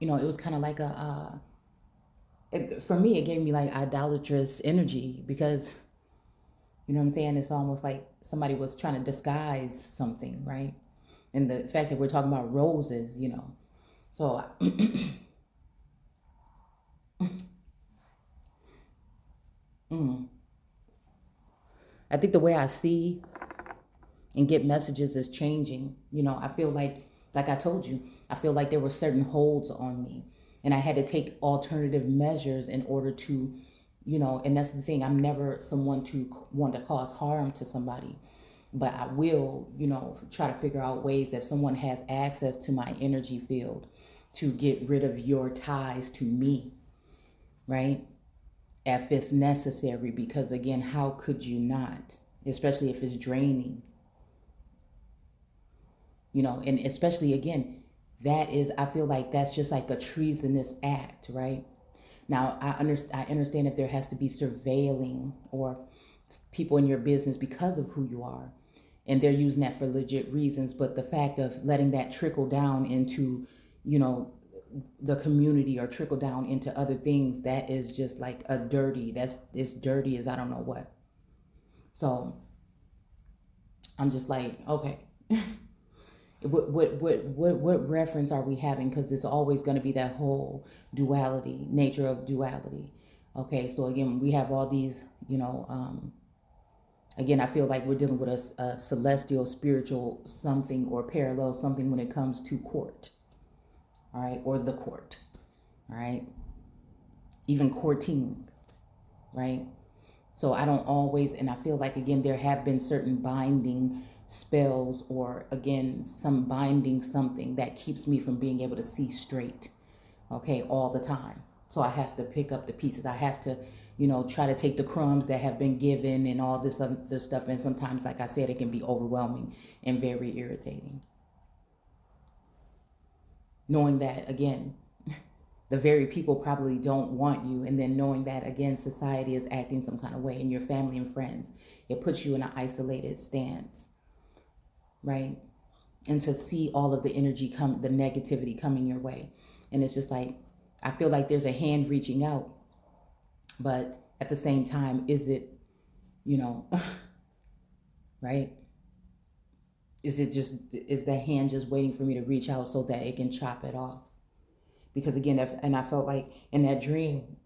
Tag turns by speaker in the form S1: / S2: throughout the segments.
S1: It was kind of like for me, it gave me like idolatrous energy because, you know what I'm saying? It's almost like somebody was trying to disguise something, right? And the fact that we're talking about roses. So, I think the way I see and get messages is changing. I feel like I told you, I feel like there were certain holds on me, and I had to take alternative measures in order to, and that's the thing. I'm never someone to want to cause harm to somebody, but I will, try to figure out ways if someone has access to my energy field to get rid of your ties to me, right? If it's necessary, because again, how could you not? Especially if it's draining, and especially again, I feel like that's just like a treasonous act, right? Now I understand if there has to be surveilling or people in your business because of who you are, and they're using that for legit reasons, but the fact of letting that trickle down into, you know the community, or trickle down into other things, that is just like that's as dirty as I don't know what. So I'm just like, okay, what reference are we having? Because it's always going to be that whole duality, nature of duality. Okay, so again, we have all these, again, I feel like we're dealing with a celestial, spiritual something or parallel something when it comes to court, all right, or the court, all right, even courting, right? So I don't always, and I feel like, again, there have been certain binding spells, or again, some binding something that keeps me from being able to see straight, okay, all the time. So I have to pick up the pieces. I have to, try to take the crumbs that have been given and all this other stuff. And sometimes, like I said, it can be overwhelming and very irritating. Knowing that, again, the very people probably don't want you, and then knowing that, again, society is acting some kind of way, and your family and friends, it puts you in an isolated stance, right? And to see all of the energy come, the negativity coming your way, and it's just like, I feel like there's a hand reaching out, but at the same time, is it, you know right, is the hand just waiting for me to reach out so that it can chop it off? Because again, and I felt like in that dream,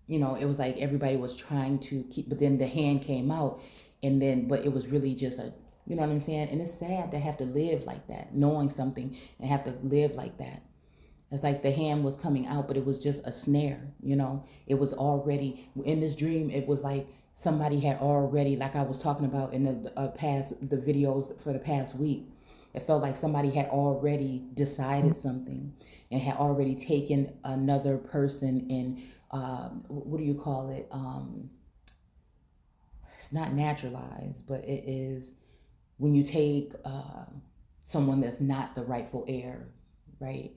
S1: it was like everybody was trying to keep, but then the hand came out, and then, but it was really just a, you know what I'm saying? And it's sad to have to live like that, knowing something, and have to live like that. It's like the hand was coming out, but it was just a snare. It was already in this dream. It was like somebody had already, like I was talking about in the videos for the past week. It felt like somebody had already decided something and had already taken another person and, what do you call it? It's not naturalized, but it is when you take someone that's not the rightful heir, right?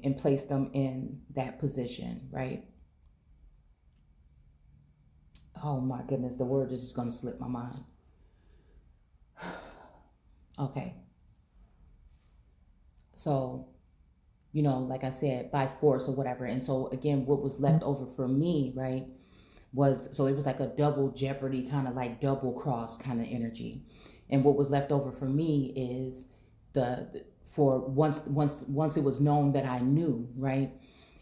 S1: And place them in that position, right? Oh my goodness, the word is just going to slip my mind. Okay, so, like I said, by force or whatever. And so, again, what was left over for me, right, so it was like a double jeopardy, kind of like double cross kind of energy. And what was left over for me is for once it was known that I knew, right,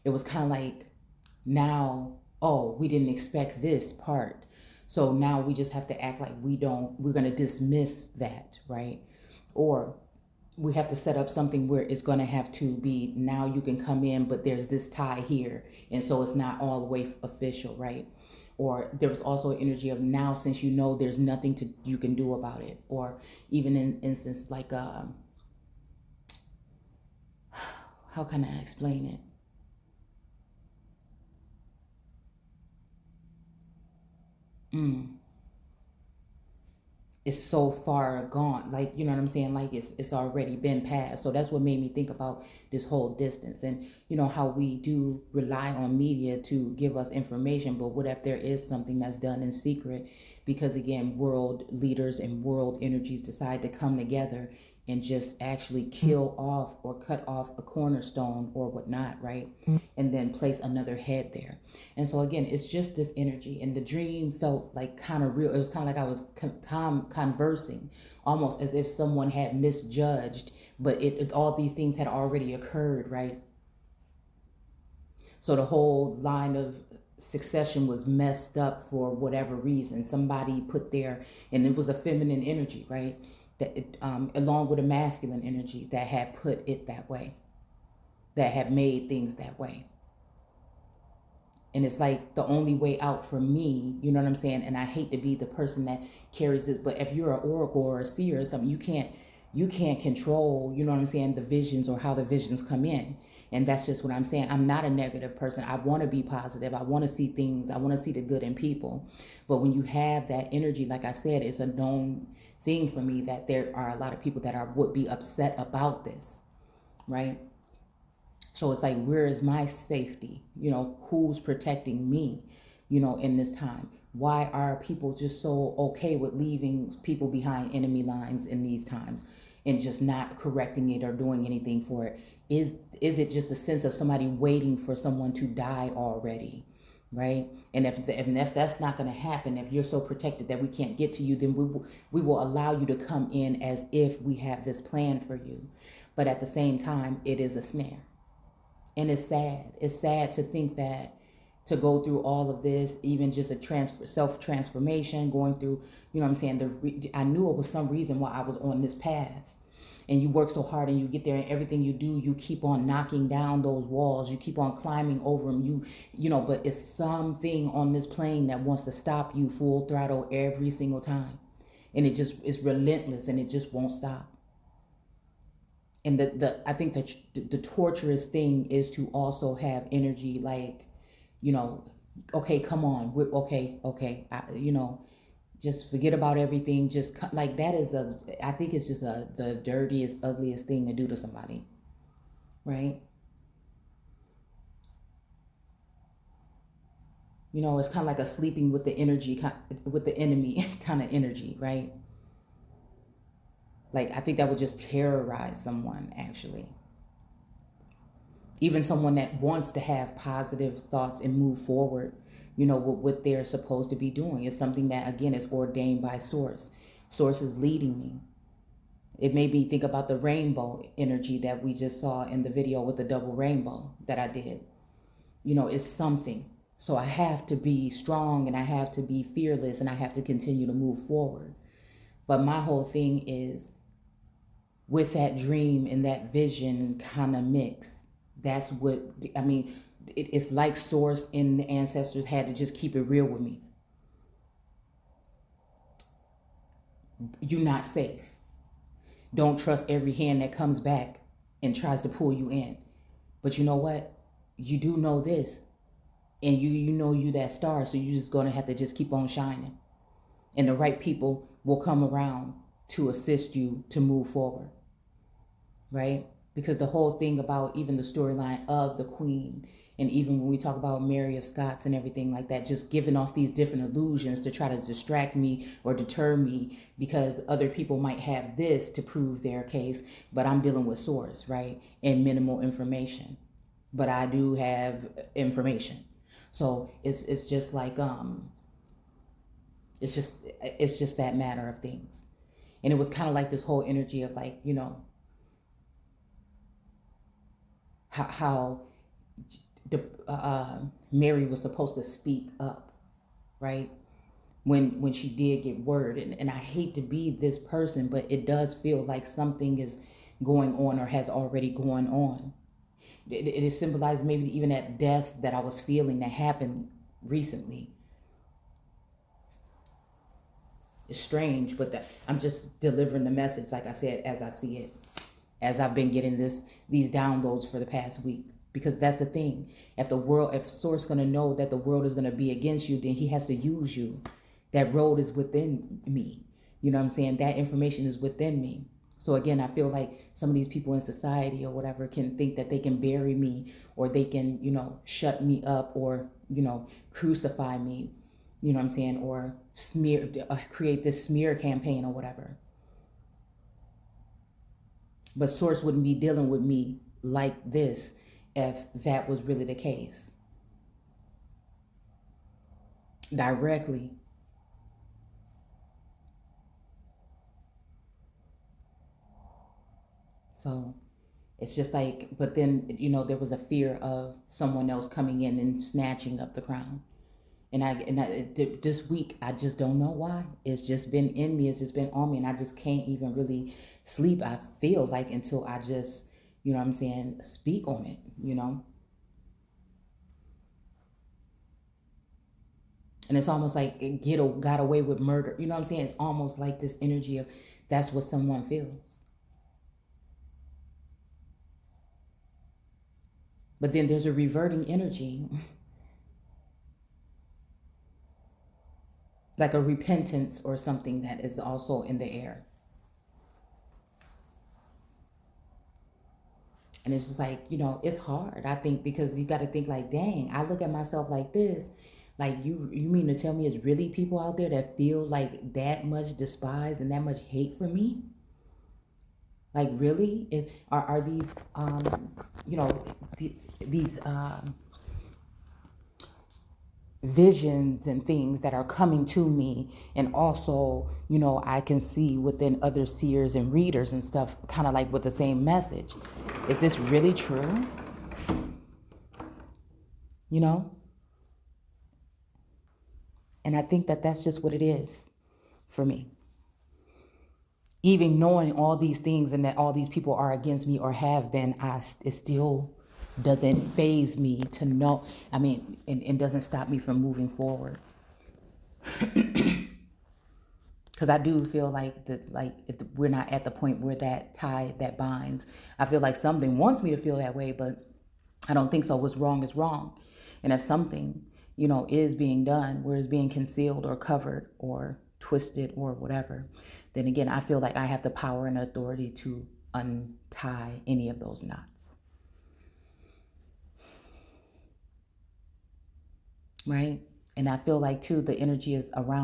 S1: it was kind of like, now, oh, we didn't expect this part, so now we just have to act like we're going to dismiss that, right? Or we have to set up something where it's going to have to be, now you can come in, but there's this tie here, and so it's not all the way official, right? Or there was also energy of, now, since there's nothing you can do about it. Or even in instance like, how can I explain it? It's so far gone, like, you know what I'm saying, like it's already been passed. So that's what made me think about this whole distance, and how we do rely on media to give us information, but what if there is something that's done in secret? Because again, world leaders and world energies decide to come together and just actually kill off or cut off a cornerstone or whatnot, right? And then place another head there. And so again, it's just this energy. And the dream felt like kind of real. It was kind of like I was conversing, almost as if someone had misjudged, but all these things had already occurred, right? So the whole line of succession was messed up for whatever reason. Somebody put there, and it was a feminine energy, right? That along with a masculine energy that had put it that way, that had made things that way. And it's like the only way out for me, you know what I'm saying? And I hate to be the person that carries this, but if you're an oracle or a seer or something, you can't control, you know what I'm saying, the visions or how the visions come in. And that's just what I'm saying. I'm not a negative person. I want to be positive. I want to see things. I want to see the good in people. But when you have that energy, like I said, it's a known thing for me that there are a lot of people that would be upset about this, right? So it's like, where is my safety? You know, who's protecting me, you know, in this time? Why are people just so okay with leaving people behind enemy lines in these times and just not correcting it or doing anything for it? Is it just a sense of somebody waiting for someone to die already? Right? And if that's not going to happen, if you're so protected that we can't get to you, then we will allow you to come in as if we have this plan for you. But at the same time, it is a snare. And it's sad. It's sad to think that, to go through all of this, even just a self-transformation, going through, you know what I'm saying? I knew it was some reason why I was on this path. And you work so hard and you get there, and everything you do, you keep on knocking down those walls. You keep on climbing over them. You know, but it's something on this plane that wants to stop you full throttle every single time. And it just is relentless, and it just won't stop. And I think the torturous thing is to also have energy like, you know, okay, come on, okay, you know, just forget about everything. Just like that is I think it's just the dirtiest, ugliest thing to do to somebody, right? You know, it's kind of like a sleeping with the energy, with the enemy kind of energy, right? Like, I think that would just terrorize someone, actually. Even someone that wants to have positive thoughts and move forward, you know, what they're supposed to be doing is something that, again, is ordained by Source. Source is leading me. It made me think about the rainbow energy that we just saw in the video with the double rainbow that I did. You know, it's something. So I have to be strong, and I have to be fearless, and I have to continue to move forward. But my whole thing is, with that dream and that vision kind of mix, that's what, I mean, it's like Source and the ancestors had to just keep it real with me. You're not safe. Don't trust every hand that comes back and tries to pull you in. But you know what? You do know this. And you know you that star, so you're just going to have to just keep on shining. And the right people will come around to assist you to move forward. Right? Because the whole thing about even the storyline of the Queen, and even when we talk about Mary of Scots and everything like that, just giving off these different illusions to try to distract me or deter me, because other people might have this to prove their case, but I'm dealing with Source, right? And minimal information. But I do have information. So it's just like it's just that matter of things. And it was kind of like this whole energy of, like, you know, how Mary was supposed to speak up, right? When she did get word. And I hate to be this person, but it does feel like something is going on or has already gone on. It is symbolized maybe even that death that I was feeling that happened recently. It's strange, but I'm just delivering the message, like I said, as I see it, as I've been getting these downloads for the past week. Because that's the thing. If Source gonna know that the world is gonna be against you, then he has to use you. That road is within me. You know what I'm saying? That information is within me. So again, I feel like some of these people in society or whatever can think that they can bury me, or they can, you know, shut me up, or, you know, crucify me, you know what I'm saying? Or create this smear campaign or whatever. But source wouldn't be dealing with me like this if that was really the case directly. So it's just like, but then, there was a fear of someone else coming in and snatching up the crown. This week, I just don't know why. It's just been in me. It's just been on me. And I just can't even really sleep, I feel like, until I just, what I'm saying, speak on it. And it's almost like it got away with murder. You know what I'm saying? It's almost like this energy of that's what someone feels. But then there's a reverting energy, like a repentance or something that is also in the air. And it's just like, it's hard, I think, because you got to think like, dang, I look at myself like this. Like, you mean to tell me it's really people out there that feel like that much despise and that much hate for me? Like, really? Are these, you know, these visions and things that are coming to me, and also, I can see within other seers and readers and stuff, kind of like with the same message. Is this really true? You know? And I think that that's just what it is for me. Even knowing all these things and that all these people are against me or have been, it still doesn't phase me to know. I mean, and doesn't stop me from moving forward. Because I do feel like we're not at the point where that tie that binds. I feel like something wants me to feel that way, but I don't think so. What's wrong is wrong. And if something, is being done where it's being concealed or covered or twisted or whatever, then again, I feel like I have the power and authority to untie any of those knots. Right? And I feel like, too, the energy is around